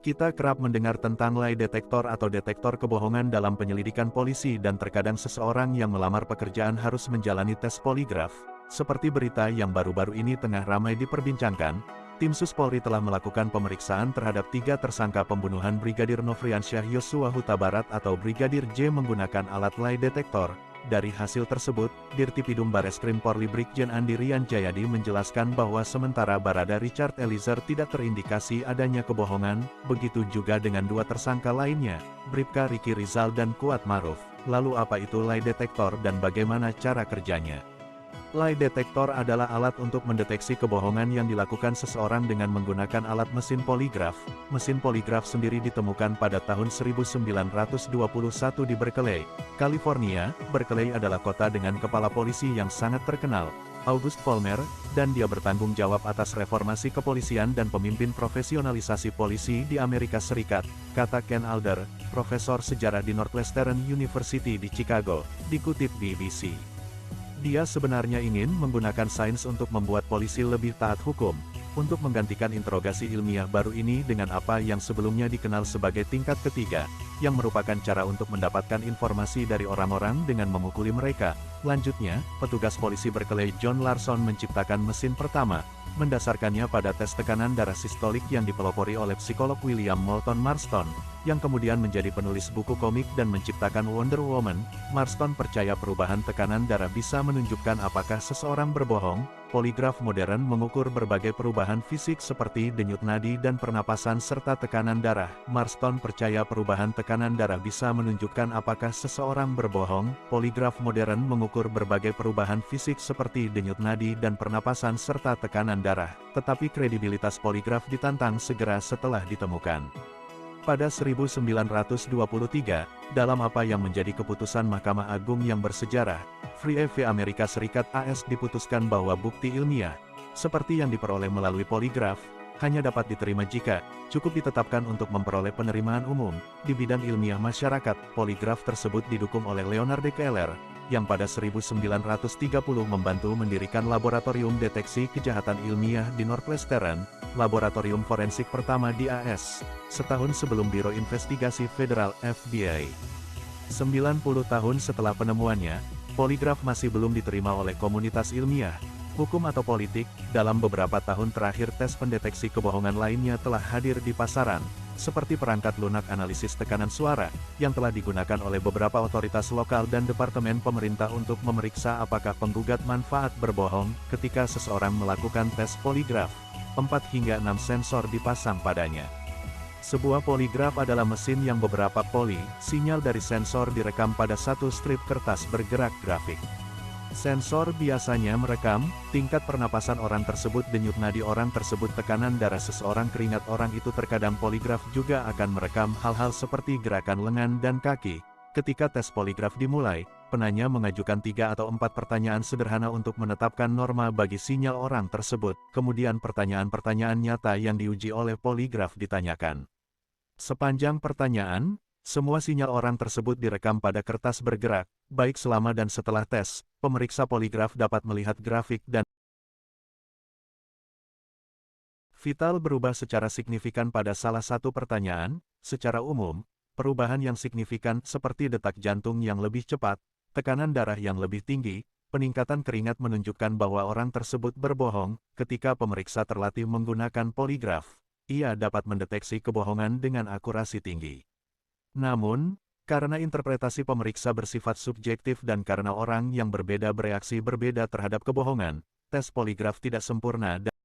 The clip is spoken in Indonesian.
Kita kerap mendengar tentang lie detector atau detektor kebohongan dalam penyelidikan polisi dan terkadang seseorang yang melamar pekerjaan harus menjalani tes poligraf. Seperti berita yang baru-baru ini tengah ramai diperbincangkan, tim Sus Polri telah melakukan pemeriksaan terhadap 3 tersangka pembunuhan Brigadir Nofriansyah Yosua Huta Barat atau Brigadir J menggunakan alat lie detector. Dari hasil tersebut, Dirtipidum Bareskrim Polri Brigjen Andi Rian Jayadi menjelaskan bahwa sementara Barada Richard Eliezer tidak terindikasi adanya kebohongan, begitu juga dengan 2 tersangka lainnya, Bribka Riki Rizal dan Kuat Maruf. Lalu apa itu lie detector dan bagaimana cara kerjanya? Lie detector adalah alat untuk mendeteksi kebohongan yang dilakukan seseorang dengan menggunakan alat mesin poligraf. Mesin poligraf sendiri ditemukan pada tahun 1921 di Berkeley, California. Berkeley adalah kota dengan kepala polisi yang sangat terkenal, August Vollmer, dan dia bertanggung jawab atas reformasi kepolisian dan pemimpin profesionalisasi polisi di Amerika Serikat, kata Ken Alder, profesor sejarah di Northwestern University di Chicago, dikutip BBC. Dia sebenarnya ingin menggunakan sains untuk membuat polisi lebih taat hukum, untuk menggantikan interogasi ilmiah baru ini dengan apa yang sebelumnya dikenal sebagai tingkat ketiga, yang merupakan cara untuk mendapatkan informasi dari orang-orang dengan memukuli mereka. Lanjutnya, petugas polisi Berkeley John Larson menciptakan mesin pertama, mendasarkannya pada tes tekanan darah sistolik yang dipelopori oleh psikolog William Moulton Marston, yang kemudian menjadi penulis buku komik dan menciptakan Wonder Woman. Marston percaya perubahan tekanan darah bisa menunjukkan apakah seseorang berbohong. Poligraf modern mengukur berbagai perubahan fisik seperti denyut nadi dan pernapasan serta tekanan darah. Marston percaya perubahan tekanan darah bisa menunjukkan apakah seseorang berbohong. Poligraf modern mengukur berbagai perubahan fisik seperti denyut nadi dan pernapasan serta tekanan darah. Tetapi kredibilitas poligraf ditantang segera setelah ditemukan. Pada 1923, dalam apa yang menjadi keputusan Mahkamah Agung yang bersejarah, Free v. Amerika Serikat AS diputuskan bahwa bukti ilmiah, seperti yang diperoleh melalui poligraf, hanya dapat diterima jika cukup ditetapkan untuk memperoleh penerimaan umum di bidang ilmiah masyarakat. Poligraf tersebut didukung oleh Leonard D. Keller, yang pada 1930 membantu mendirikan Laboratorium Deteksi Kejahatan Ilmiah di Northwestern, laboratorium forensik pertama di AS, setahun sebelum Biro Investigasi Federal (FBI). 90 tahun setelah penemuannya, poligraf masih belum diterima oleh komunitas ilmiah, hukum atau politik. Dalam beberapa tahun terakhir tes pendeteksi kebohongan lainnya telah hadir di pasaran, seperti perangkat lunak analisis tekanan suara, yang telah digunakan oleh beberapa otoritas lokal dan departemen pemerintah untuk memeriksa apakah penggugat manfaat berbohong. Ketika seseorang melakukan tes poligraf, 4 hingga 6 sensor dipasang padanya. Sebuah poligraf adalah mesin yang beberapa sinyal dari sensor direkam pada satu strip kertas bergerak grafik. Sensor biasanya merekam tingkat pernapasan orang tersebut, denyut nadi orang tersebut, tekanan darah seseorang, keringat orang itu. Terkadang poligraf juga akan merekam hal-hal seperti gerakan lengan dan kaki. Ketika tes poligraf dimulai, penanya mengajukan 3 atau 4 pertanyaan sederhana untuk menetapkan norma bagi sinyal orang tersebut. Kemudian pertanyaan-pertanyaan nyata yang diuji oleh poligraf ditanyakan. Sepanjang pertanyaan, semua sinyal orang tersebut direkam pada kertas bergerak, baik selama dan setelah tes. Pemeriksa poligraf dapat melihat grafik dan vital berubah secara signifikan pada salah satu pertanyaan. Secara umum, perubahan yang signifikan seperti detak jantung yang lebih cepat, tekanan darah yang lebih tinggi, peningkatan keringat menunjukkan bahwa orang tersebut berbohong. Ketika pemeriksa terlatih menggunakan poligraf, ia dapat mendeteksi kebohongan dengan akurasi tinggi. Namun, karena interpretasi pemeriksa bersifat subjektif dan karena orang yang berbeda bereaksi berbeda terhadap kebohongan, tes poligraf tidak sempurna dan